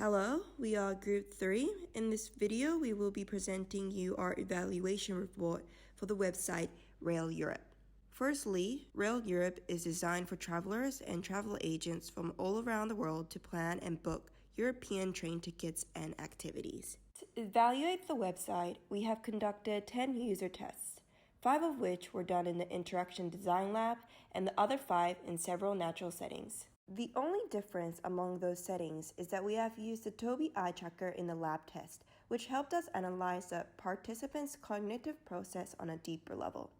Hello, we are Group 3. In this video, we will be presenting you our evaluation report for the website Rail Europe. Firstly, Rail Europe is designed for travelers and travel agents from all around the world to plan and book European train tickets and activities. To evaluate the website, we have conducted 10 user tests, 5 of which were done in the Interaction Design Lab and the other 5 in several natural settings. The only difference among those settings is that we have used the Tobii Eye Tracker in the lab test, which helped us analyze the participants' cognitive process on a deeper level.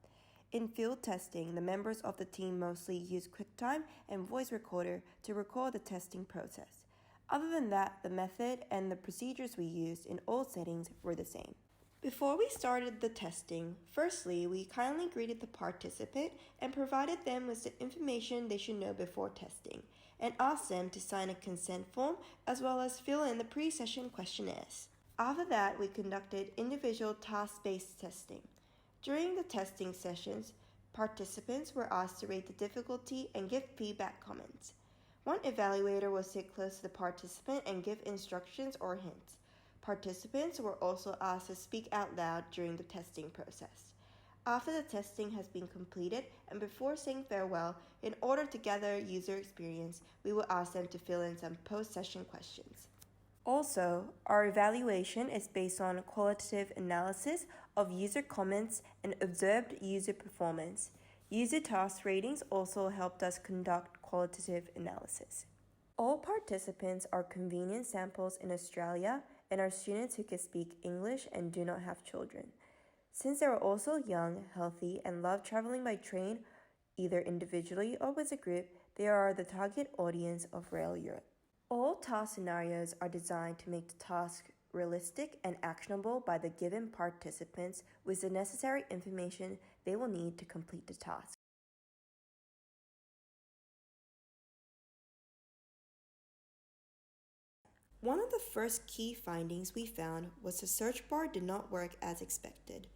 In field testing, the members of the team mostly used QuickTime and voice recorder to record the testing process. Other than that, the method and the procedures we used in all settings were the same. Before we started the testing, firstly, we kindly greeted the participant and provided them with the information they should know before testing, and asked them to sign a consent form as well as fill in the pre-session questionnaires. After that, we conducted individual task-based testing. During the testing sessions, participants were asked to rate the difficulty and give feedback comments. One evaluator will sit close to the participant and give instructions or hints. Participants were also asked to speak out loud during the testing process. After the testing has been completed and before saying farewell, in order to gather user experience, we will ask them to fill in some post-session questions. Also, our evaluation is based on qualitative analysis of user comments and observed user performance. User task ratings also helped us conduct qualitative analysis. All participants are convenient samples in Australia and are students who can speak English and do not have children. Since they are also young, healthy, and love traveling by train, either individually or with a group, they are the target audience of Rail Europe. All task scenarios are designed to make the task realistic and actionable by the given participants with the necessary information they will need to complete the task. One of the first key findings we found was the search bar did not work as expected.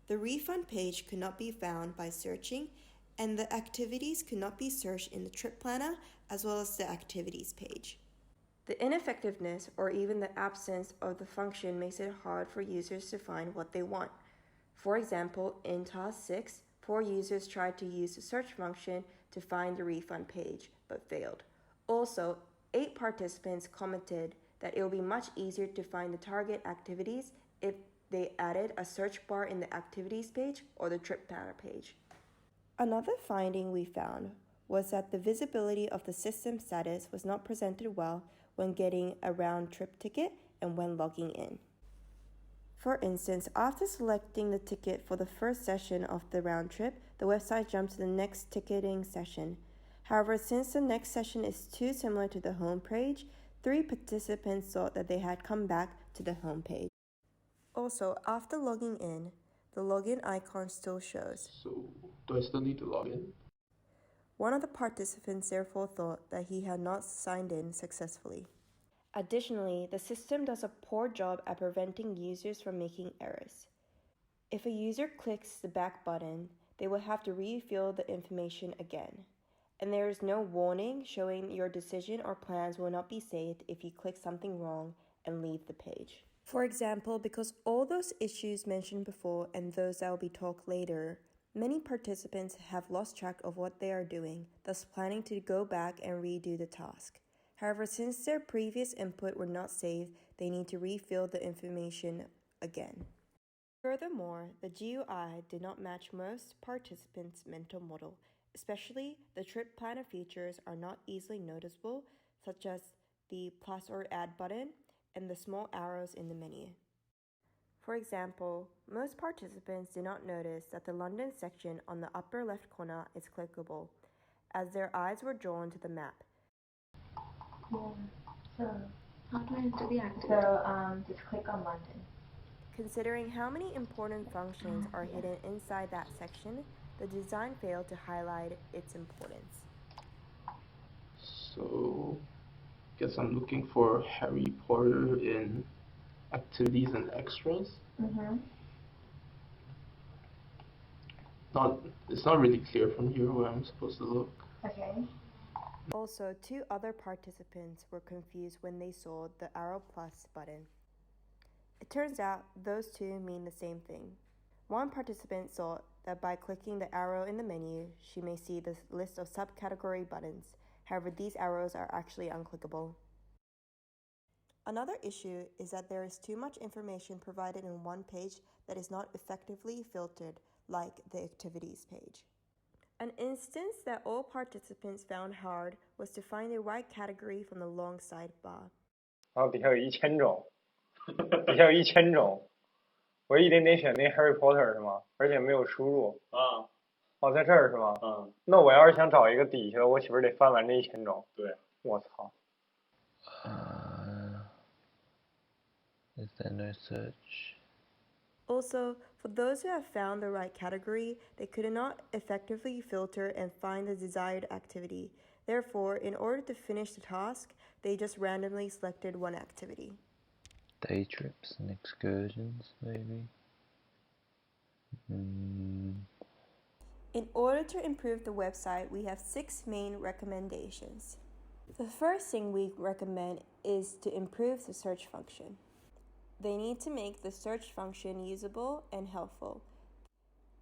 The refund page could not be found by searching, and the activities could not be searched in the trip planner as well as the activities page. The ineffectiveness or even the absence of the function makes it hard for users to find what they want. For example, in Task 6, 4 users tried to use the search function to find the refund page, but failed. Also, 8 participants commented that it will be much easier to find the target activities if they added a search bar in the activities page or the trip planner page. Another finding we found was that the visibility of the system status was not presented well when getting a round trip ticket and when logging in. For instance, after selecting the ticket for the first session of the round trip, the website jumps to the next ticketing session. However, since the next session is too similar to the home page, 3 participants thought that they had come back to the home page. Also, after logging in, the login icon still shows. So, do I still need to log in? One of the participants therefore thought that he had not signed in successfully. Additionally, the system does a poor job at preventing users from making errors. If a user clicks the back button, they will have to refill the information again. And there is no warning showing your decision or plans will not be saved if you click something wrong and leave the page. For example, because all those issues mentioned before and those that will be talked later, many participants have lost track of what they are doing, thus planning to go back and redo the task. However, since their previous input were not saved, they need to refill the information again. Furthermore, the GUI did not match most participants' mental model, especially the trip planner features are not easily noticeable, such as the plus or add button and the small arrows in the menu. For example, most participants did not notice that the London section on the upper left corner is clickable, as their eyes were drawn to the map. Cool. So, how do I enter the activity? So, just click on London. Considering how many important functions are hidden inside that section, the design failed to highlight its importance. So, guess I'm looking for Harry Potter in activities and extras. It's not really clear from here where I'm supposed to look. Okay. Also, 2 other participants were confused when they saw the arrow plus button. It turns out those two mean the same thing. One participant saw that by clicking the arrow in the menu, she may see the list of subcategory buttons. However, these arrows are actually unclickable. Another issue is that there is too much information provided in one page that is not effectively filtered, like the activities page. An instance that all participants found hard was to find the right category from the long sidebar. 然后底下有1000种，底下有1000种，我一点点选那 Harry Potter 是吗？而且没有输入。啊，哦，在这儿是吗？嗯，那我要是想找一个底下的，我岂不是得翻完这1000种？对。我操！ Is there no search? Also, for those who have found the right category, they could not effectively filter and find the desired activity. Therefore, in order to finish the task, they just randomly selected one activity. Day trips and excursions, maybe? In order to improve the website, we have 6 main recommendations. The first thing we recommend is to improve the search function. They need to make the search function usable and helpful.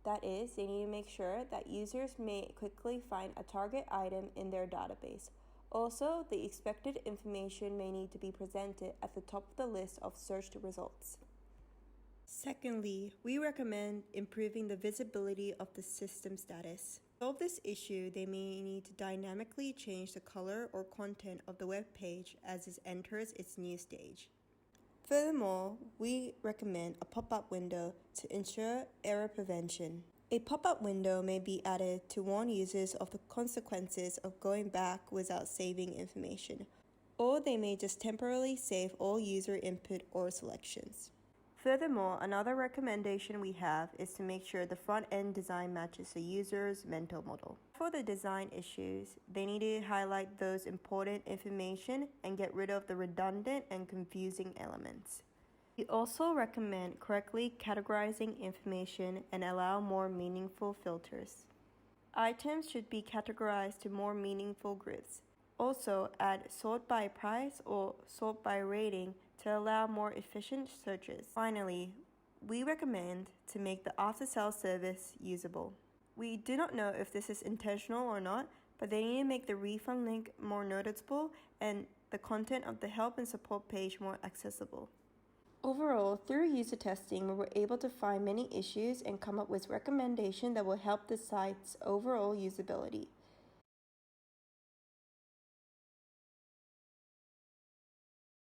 That is, they need to make sure that users may quickly find a target item in their database. Also, the expected information may need to be presented at the top of the list of searched results. Secondly, we recommend improving the visibility of the system status. To solve this issue, they may need to dynamically change the color or content of the web page as it enters its new stage. Furthermore, we recommend a pop-up window to ensure error prevention. A pop-up window may be added to warn users of the consequences of going back without saving information, or they may just temporarily save all user input or selections. Furthermore, another recommendation we have is to make sure the front-end design matches the user's mental model. For the design issues, they need to highlight those important information and get rid of the redundant and confusing elements. We also recommend correctly categorizing information and allow more meaningful filters. Items should be categorized to more meaningful groups. Also, add sort by price or sort by rating to allow more efficient searches. Finally, we recommend to make the after-sales service usable. We do not know if this is intentional or not, but they need to make the refund link more noticeable and the content of the help and support page more accessible. Overall, through user testing, we were able to find many issues and come up with recommendations that will help the site's overall usability.